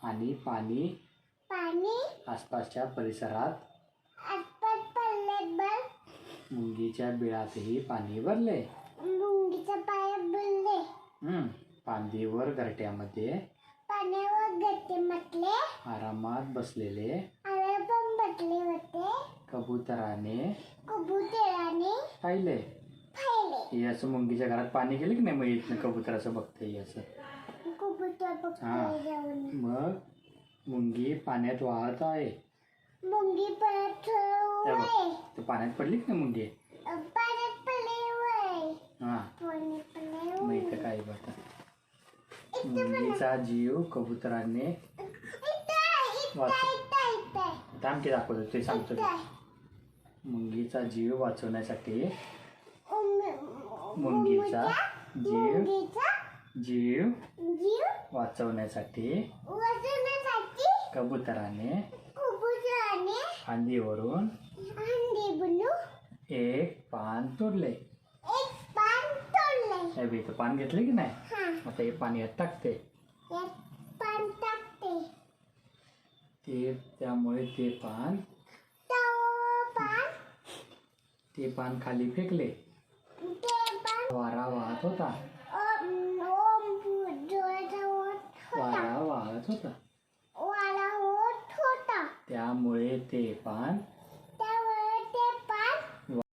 आणि पाणी पाणी आसपासच्या परिसरात आसपास पडले मुंगीच्या बिळातही पाणी भरले. मुंगीच्या पायात बुडले फांदीवर घरट्यामध्ये पाण्यावर गट्टे म्हटले आरामात बसलेले आळे पण बसले होते. कबुतराने पाहिले हे असं मुंगीच्या घरात पाणी गेलं की नाही, मग इथनं कबूतर असं बघतंय असं. कबूतर बघतोय जाऊन. मग मुंगी पाण्यात वाहत आहे. मुंगी परत ते पाण्यात पडली की नाही मुंगी. पाण्यात पडले वय हा पाण्यात पडले मग इथं काय बघा, मुंगीचा जीव कबुतराने थांब की दाखवतो ते सांगतो. मुंगीचा जीव वाचवण्यासाठी मुंगीचा जीव वाचवण्यासाठी कबुतराने फांदीवरून एक पान तोडले. हे पान घेतले की नाही, आता हे पाणी यात टाकते. त्यामुळे ते पान खाली फेकले. वारा वाहत होता. त्यामुळे ते पान